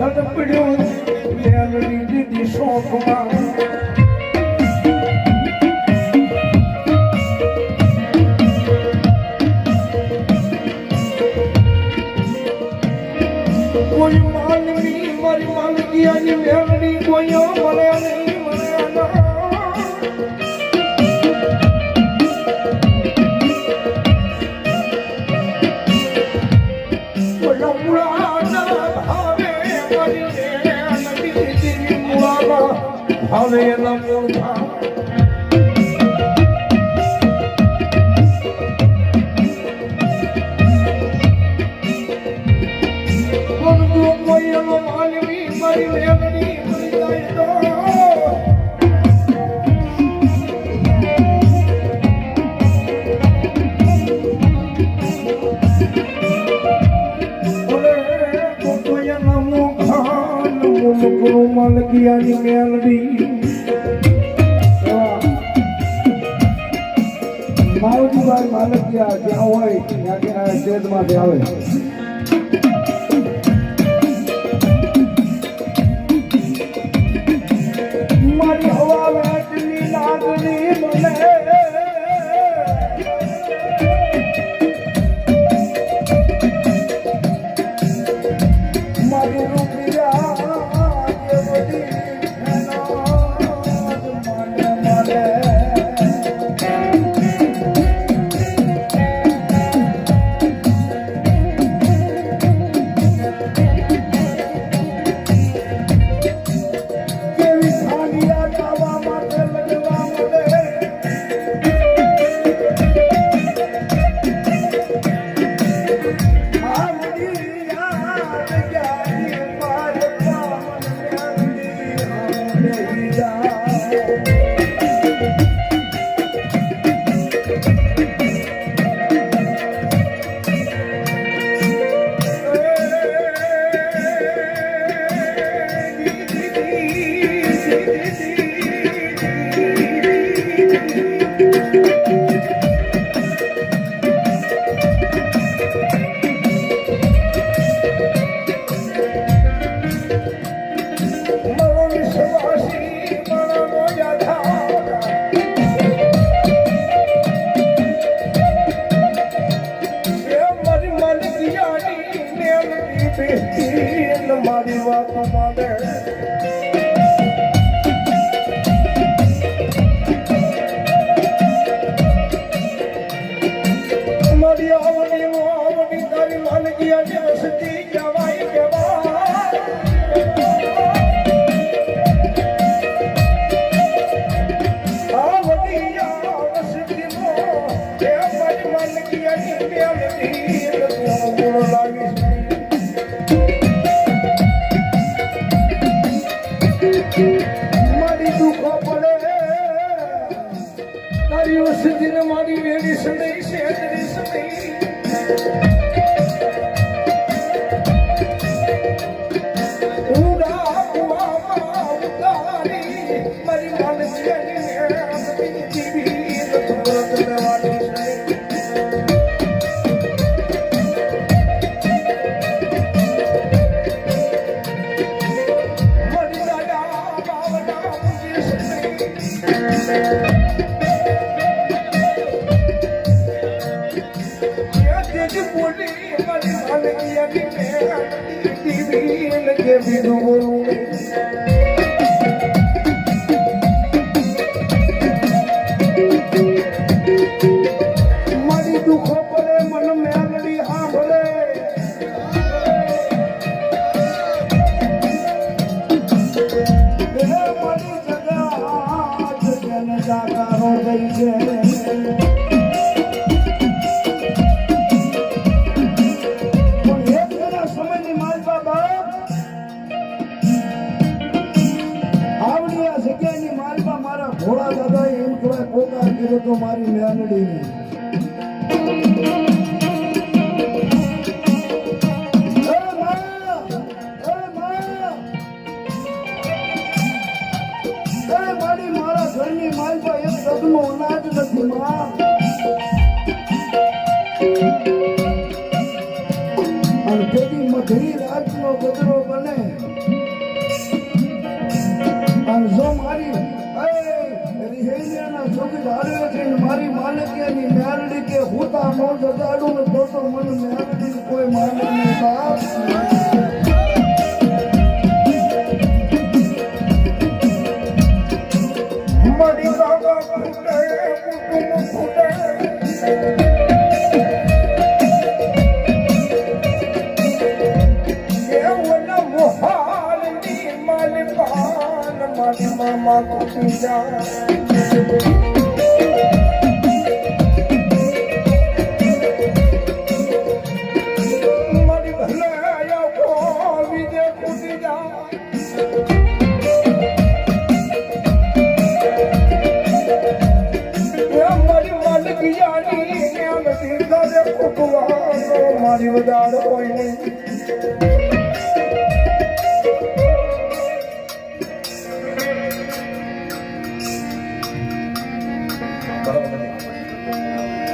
ધન પડ્યું મેલડી દીધી શોખમાં કોઈ માનવી મારી માલકીયાની મેલડી કોઈ મળે નહીં મળે ના હવે એના મોઢા કોઈ એનો માનવી મારી મેમરી મરી જાય તો માલકીયાની મેલડી માવજીભાઈ માલકીયા જ્યાં હોય ત્યાંથી સ્ટેજમાંથી આવે મારી હવા વેચની લાગણી મને મારી રૂપિયા મારી વાત માને મારી આવની તારી માલકીયા વસતી કહેવાય કહેવાય આવડિયા વસતી મારી માલકીયા ગુણ લાગી મારી દુખો પડે તારી વસતીને મારી વેડી સદઈ શેતરી સદઈ ઉડા કુવામાં ઉતારી મારી માનસિયાની જીવી નથુરત લેવાની મારી દુખો પડે મન મેલડી સાંભળે મારી જગા જાગારો દઈ છે અને તેથી મધરી રાતનો ગજરો બને અને જો મારી રિહેલિયાના સુખ ધારે છે મારી માલિકીની મેરડી કે હુતા નો જગાડું ને તો મને મેરડી કોઈ માને નહીં બાપ મારી બાબા ફૂટે કુટુંબ ફૂટે મારી મામા કુટી જા મારી ભલે આયા વિજય કુટી જા મારી માલિકિયાની મારી વધાર કોઈ નહીં બરાબર